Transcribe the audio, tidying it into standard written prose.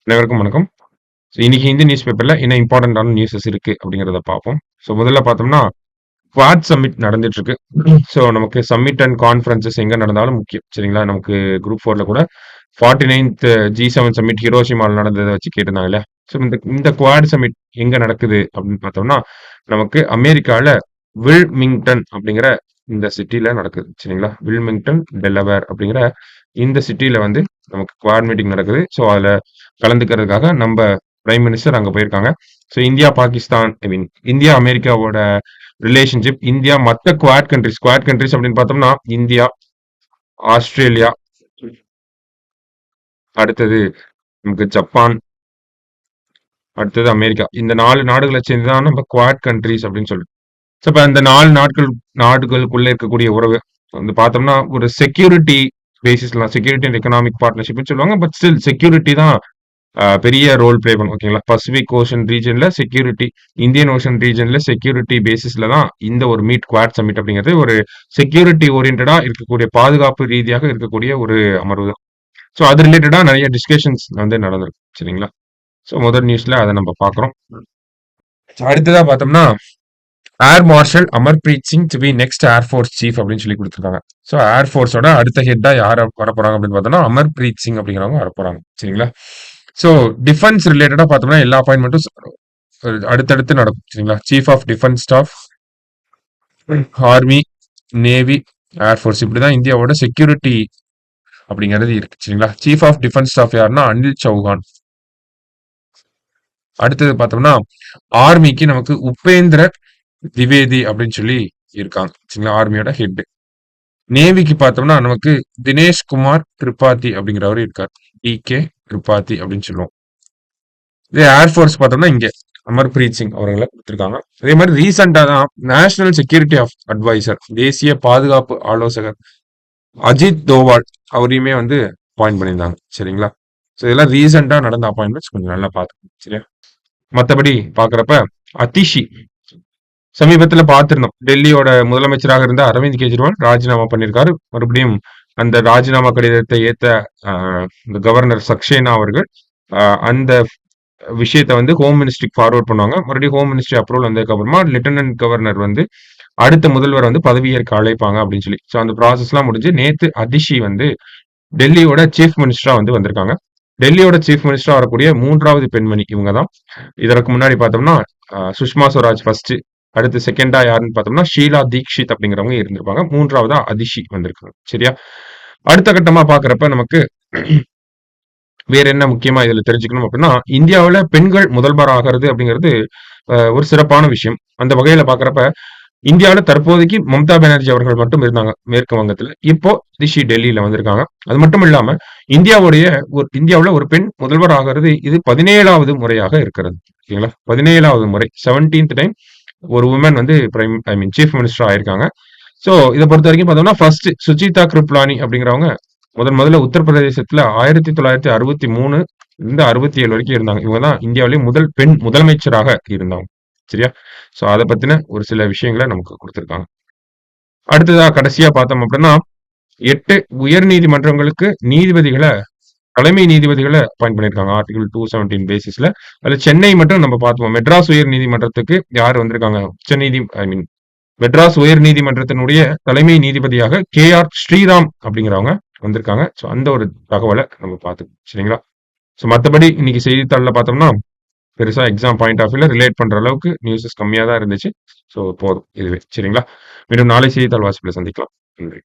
அனைவருக்கும் வணக்கம். இன்னைக்கு இந்திய நியூஸ் பேப்பர்ல என்ன இம்பார்ட்டன்டான நியூஸஸ் இருக்கு அப்படிங்கிறத பார்ப்போம். முதல்ல பார்த்தோம்னா குவாட் சம்மிட் நடந்துட்டு இருக்கு. நமக்கு சம்மிட் அண்ட் கான்ஃபரன்சஸ் எங்க நடந்தாலும் முக்கியம். சரிங்களா? நமக்கு குரூப் 4ல கூட 49த் G7 சம்மிட் ஹிரோஷிமால நடந்தத வச்சு கேட்டிருந்தாங்க இல்லையா? இந்த இந்த குவாட் சம்மிட் எங்க நடக்குது அப்படின்னு பார்த்தோம்னா, நமக்கு அமெரிக்கால வில்மிங்டன் அப்படிங்கிற இந்த சிட்டில நடக்குது. சரிங்களா? வில்மிங்டன், டெலவேர் அப்படிங்கிற இந்த சிட்டில வந்து நமக்கு குவாட் மீட்டிங் நடக்குது. அதுல கலந்துக்கிறதுக்காக நம்ம பிரைம் மினிஸ்டர் அங்க போயிருக்காங்க. இந்தியா, பாகிஸ்தான் இந்தியா, அமெரிக்காவோட ரிலேஷன்ஷிப், இந்தியா மத்த குவாட் கண்ட்ரிஸ் அப்படின்னு பார்த்தோம்னா, இந்தியா, ஆஸ்திரேலியா, அடுத்தது நமக்கு ஜப்பான், அடுத்தது அமெரிக்கா. இந்த 4 நாடுகள சேர்ந்து தான் நம்ம குவாட் கண்ட்ரிஸ் அப்படின்னு சொல்றோம். இப்ப அந்த 4 நாடுகளுக்குள்ள இருக்கக்கூடிய உறவு வந்து பார்த்தோம்னா, ஒரு செக்யூரிட்டி பேசிஸ்ல செக்யூரிட்டி அண்ட் எக்கனாமிக் பார்ட்னர்ஷிப்னு சொல்லுவாங்க. பட் ஸ்டில் செக்யூரிட்டி தான் பெரிய ரோல் ப்ளே பண்ணும். ஓகேங்களா? பசிபிக் ஓஷன் ரீஜன்ல செக்யூரிட்டி, இந்தியன் ஓஷன் ரீஜன்ல செக்யூரிட்டி பேசிஸ்ல தான் இந்த ஒரு குவாட் சம்மிட் அப்படிங்கிறது ஒரு செக்யூரிட்டி ஓரியன்டடா இருக்கக்கூடிய, பாதுகாப்பு ரீதியாக இருக்கக்கூடிய ஒரு அமர்வு தான். அது ரிலேட்டடா நிறைய டிஸ்கஷன்ஸ் வந்து நடந்திருக்கு. சரிங்களா? முதல் நியூஸ்ல அதை நம்ம பார்க்குறோம். அடுத்ததா பார்த்தோம்னா, air marshal Amarpreet Singh to be next air force chief அப்படின்னு சொல்லி கொடுத்துருக்காங்க. ஏர்ஃபோர்ஸோட அடுத்த ஹெட்டா யார் வரப்போறாங்க அப்படின்னு பார்த்தோம்னா, அமர்பிரீத் சிங் அப்படிங்கிறவங்க வரப்போறாங்க. சரிங்களா? டிஃபென்ஸ் ரிலேட்டடா பார்த்தோம்னா எல்லா அப்பாயின்மெண்ட்டும் அடுத்தடுத்து நடக்கும். சரிங்களா? Chief of defence staff, army, navy, air force இப்படிதான் இந்தியாவோட செக்யூரிட்டி அப்படிங்கிறது இருக்கு. சரிங்களா? சீஃப் ஆஃப் டிஃபென்ஸ் ஸ்டாஃப் யாருன்னா அனில் சௌஹான். அடுத்தது பார்த்தோம்னா ஆர்மிக்கு நமக்கு உபேந்திர திவேதி அப்படின்னு சொல்லி இருக்காங்க. சரிங்களா? ஆர்மியோட ஹெட். நேவிக்கு பார்த்தோம்னா நமக்கு தினேஷ் குமார் திரிபாதி அப்படிங்கிறவரு இருக்கார். DK திரிபாதி அப்படின்னு சொல்லுவோம். இதே ஏர்ஃபோர்ஸ் பார்த்தோம்னா இங்க அமர்பிரீத் சிங் அவர்களை கொடுத்திருக்காங்க. அதே மாதிரி ரீசெண்டா தான் நேஷனல் செக்யூரிட்டி அட்வைசர், தேசிய பாதுகாப்பு ஆலோசகர் அஜித் தோவால் அவரையுமே வந்து அப்பாயிண்ட் பண்ணியிருந்தாங்க. சரிங்களா? இதெல்லாம் ரீசெண்டா நடந்த அப்பாயின்மெண்ட்ஸ், கொஞ்சம் நல்லா பார்த்துக்கணும். சரியா? மற்றபடி பாக்குறப்ப அதிஷி சமீபத்துல பார்த்திருந்தோம். டெல்லியோட முதலமைச்சராக இருந்த அரவிந்த் கெஜ்ரிவால் ராஜினாமா பண்ணியிருக்காரு. மறுபடியும் அந்த ராஜினாமா கடிதத்தை ஏத்த இந்த கவர்னர் சக்சேனா அவர்கள் அந்த விஷயத்த வந்து ஹோம் மினிஸ்ட்ரிக்கு ஃபார்வர்ட் பண்ணுவாங்க. மறுபடியும் ஹோம் மினிஸ்ட்ரி அப்ரூவல் வந்ததுக்கு அப்புறமா லெப்டினன்ட் கவர்னர் வந்து அடுத்த முதல்வர் வந்து பதவியேற்க அழைப்பாங்க அப்படின்னு சொல்லி. அந்த ப்ராசஸ் எல்லாம் முடிஞ்சு நேத்து அதிஷி வந்து டெல்லியோட சீஃப் மினிஸ்டரா வந்து வந்திருக்காங்க. டெல்லியோட சீஃப் மினிஸ்டரா வரக்கூடிய 3வது பெண்மணி இவங்க தான். இதற்கு முன்னாடி பார்த்தோம்னா சுஷ்மா ஸ்வராஜ் ஃபர்ஸ்ட், அடுத்து செகண்டா யாருன்னு பார்த்தோம்னா ஷீலா தீக்ஷித் அப்படிங்கிறவங்க இருந்திருப்பாங்க. 3வதா அதிஷி வந்திருக்காங்க. சரியா? அடுத்த கட்டமா பாக்குறப்ப நமக்கு வேற என்ன முக்கியமா இதுல தெரிஞ்சுக்கணும் அப்படின்னா, இந்தியாவுல பெண்கள் முதல்வர் ஆகிறது அப்படிங்கிறது ஒரு சிறப்பான விஷயம். அந்த வகையில பாக்குறப்ப இந்தியாவுல தற்போதைக்கு மம்தா பானர்ஜி அவர்கள் மட்டும் இருந்தாங்க மேற்கு வங்கத்துல. இப்போ அதிஷி டெல்லியில வந்திருக்காங்க. அது மட்டும் இல்லாம இந்தியாவுல ஒரு பெண் முதல்வர் ஆகிறது இது 17வது முறையாக இருக்கிறது. ஓகேங்களா? 17வது முறை, 17th டைம் ஒரு உமன் வந்து சீஃப் மினிஸ்டர் ஆயிருக்காங்க. இதை பொறுத்த வரைக்கும் பார்த்தோம்னா ஃபர்ஸ்ட் சுஜிதா கிருப்லானி அப்படிங்கிறவங்க முதல்ல உத்தரப்பிரதேசத்துல 1963 இருந்து 67 வரைக்கும் இருந்தாங்க. இவங்க தான் இந்தியாவிலேயே முதல் பெண் முதலமைச்சராக இருந்தாங்க. சரியா? அதை பத்தின ஒரு சில விஷயங்களை நமக்கு கொடுத்திருக்காங்க. அடுத்ததா கடைசியா பார்த்தோம் அப்படின்னா 8 உயர் நீதிமன்றங்களுக்கு தலைமை நீதிபதிகளை அப்பாயிண்ட் பண்ணிருக்காங்க. ஆர்டிகல் 217 பேசிஸ்ல. அதுல சென்னை மட்டும் நம்ம பார்த்தோம். மெட்ராஸ் உயர் நீதிமன்றத்துக்கு யார் வந்திருக்காங்க? மெட்ராஸ் உயர் நீதிமன்றத்தினுடைய தலைமை நீதிபதியாக KR ஸ்ரீராம் அப்படிங்கிறவங்க வந்திருக்காங்க. அந்த ஒரு தகவலை நம்ம பார்த்துக்கோம். சரிங்களா? மற்றபடி இன்னைக்கு செய்தித்தாளில் பார்த்தோம்னா பெருசா எக்ஸாம் பாயிண்ட் ஆஃப் வியூல ரிலேட் பண்ற அளவுக்கு நியூஸஸ் கம்மியா தான் இருந்துச்சு. போதும் இதுவே. சரிங்களா? மீண்டும் நாளை செய்தித்தாள் வாசிப்புல சந்திக்கலாம். நன்றி.